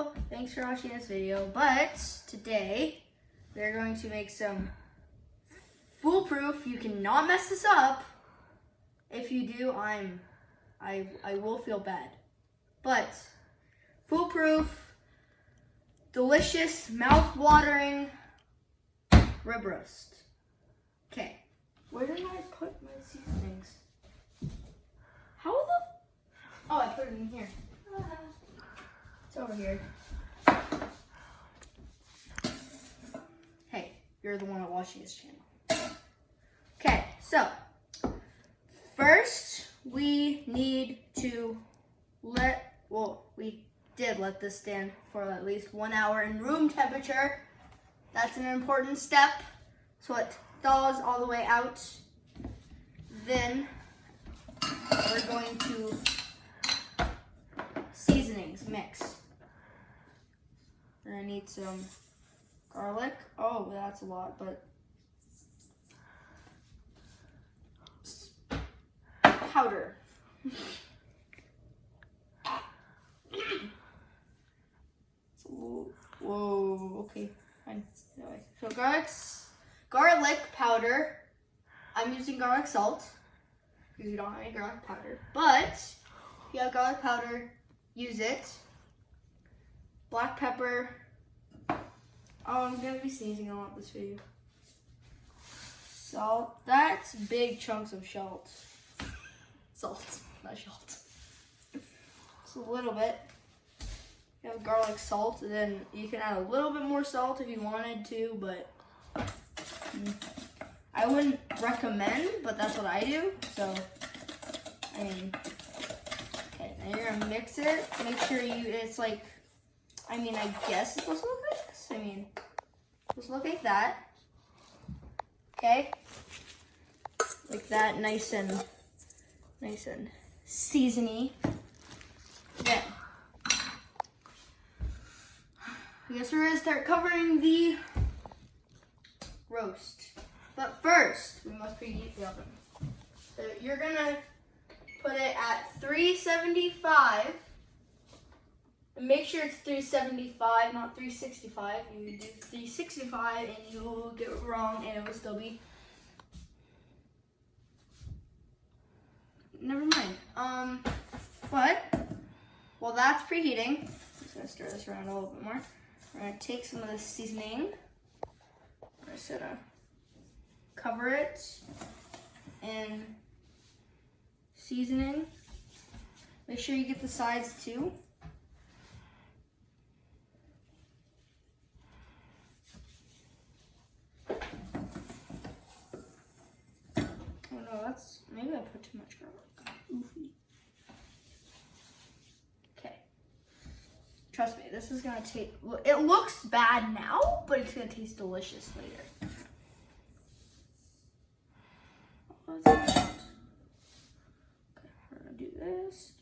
Hello, thanks for watching this video, but today we're going to make some foolproof. You cannot mess this up. If you do, I will feel bad. But foolproof, delicious, mouth-watering rib roast. Okay, where did I put my seasonings? How the? Oh, I put it in here. It's over here. Hey, you're the one that's watching this channel. Okay, so first we need to we did let this stand for at least 1 hour in room temperature. That's an important step, so it thaws all the way out. Then we're going to seasonings mix. We're gonna need some garlic. Oh, that's a lot, but powder. Whoa, okay, fine. Anyway, so garlic powder. I'm using garlic salt because you don't have any garlic powder, but if you have garlic powder, use it. Black pepper. Oh, I'm gonna be sneezing a lot this video. Salt. That's big chunks of salt. Salt, not salt. Just a little bit. You have garlic salt, and then you can add a little bit more salt if you wanted to, but I wouldn't recommend, but that's what I do. So, I mean, okay, now you're gonna mix it. Make sure it's like, I guess it's supposed to look like this. It's supposed to look like that. Okay? Like that, nice and seasony. Then, I guess we're gonna start covering the roast. But first, we must preheat the oven. So you're gonna put it at 375. And make sure it's 375, not 365. You do 365 and you will get it wrong and it will still be. Never mind. But while that's preheating, I'm just gonna stir this around a little bit more. We're gonna take some of this seasoning. I'm just gonna cover it in seasoning. Make sure you get the sides too. Oh no, maybe I put too much garlic. Oofy. Okay. Trust me, this is gonna taste, it looks bad now, but it's gonna taste delicious later. Okay, we're gonna do this.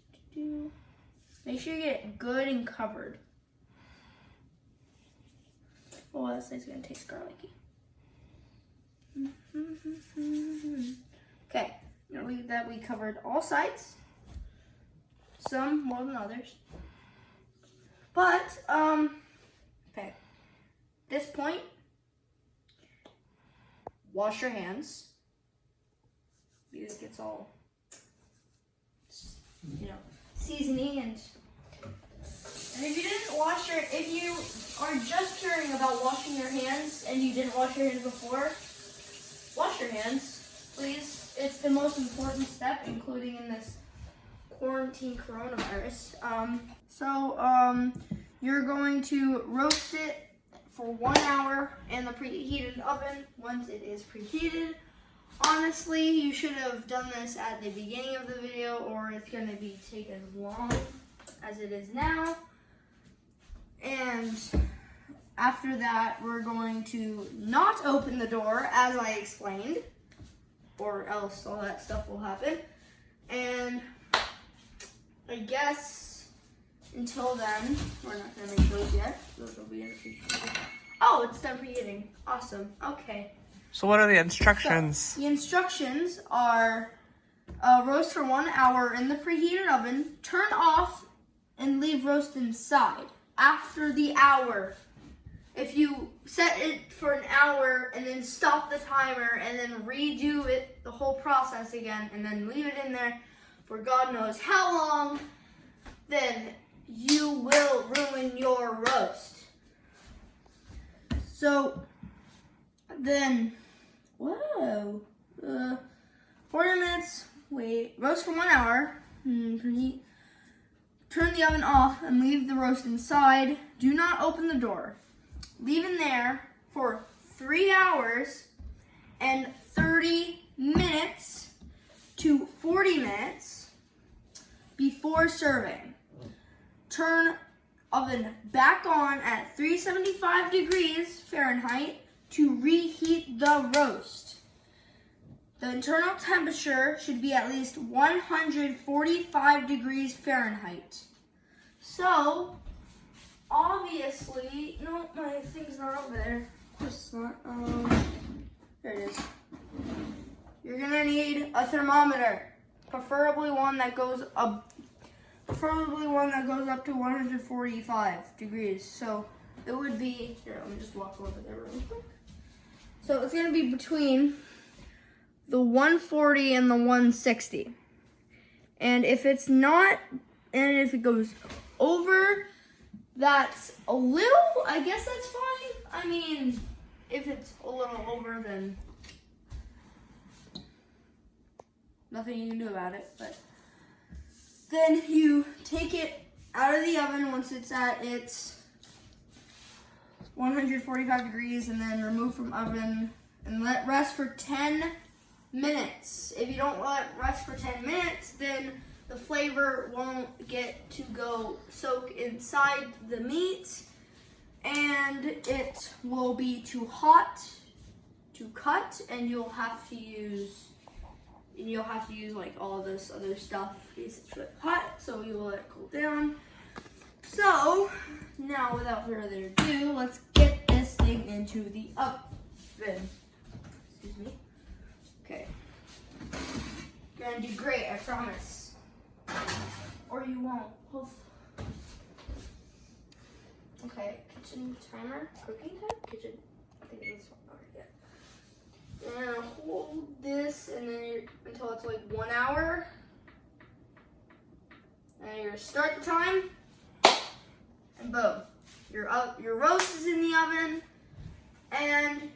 Make sure you get it good and covered. Oh, this is gonna taste garlicky. Okay, now we covered all sides. Some more than others. But okay. At this point, wash your hands. Because it gets all, seasoning and if you are just caring about washing your hands and you didn't wash your hands before, wash your hands, please. It's the most important step, including in this quarantine coronavirus. You're going to roast it for 1 hour in the preheated oven. Once it is preheated, honestly, you should have done this at the beginning of the video, or it's going to take as long as it is now. And after that, we're going to not open the door, as I explained, or else all that stuff will happen. And I guess until then, we're not going to make those yet. Those will be in the future. Oh, it's done preheating. Awesome. Okay. So what are the instructions? So, the instructions are roast for 1 hour in the preheated oven, turn off and leave roast inside. after the hour. If you set it for an hour and then stop the timer and then redo it, the whole process again, and then leave it in there for God knows how long, then you will ruin your roast. So then, 40 minutes, wait, roast for 1 hour, turn the oven off and leave the roast inside. Do not open the door. Leave in there for 3 hours and 30 minutes to 40 minutes before serving. Turn oven back on at 375 degrees Fahrenheit to reheat the roast. The internal temperature should be at least 145 degrees Fahrenheit. So, obviously, no, my thing's not over there. Of course it's not. There it is. You're gonna need a thermometer, preferably one that goes up to 145 degrees. So it would be here. Let me just walk over there real quick. So it's gonna be between the 140 and the 160. And if it's not, and if it goes over, that's a little, I guess that's fine. I mean, if it's a little over, then nothing you can do about it. But then you take it out of the oven once it's at its 145 degrees, and then remove from oven and let rest for 10 minutes. If you don't let it rest for 10 minutes, then the flavor won't get to go soak inside the meat, and it will be too hot to cut, and you'll have to use like all of this other stuff. It's hot, so you will let it cool down. So now, without further ado, let's get this thing into the oven. Excuse me. Okay. You're gonna do great, I promise. Or you won't. Okay, kitchen timer, cooking time, kitchen. I think this one. Okay, yeah. You're gonna hold this and then until it's like 1 hour. And you're gonna start the time, and boom, your roast is in the oven, and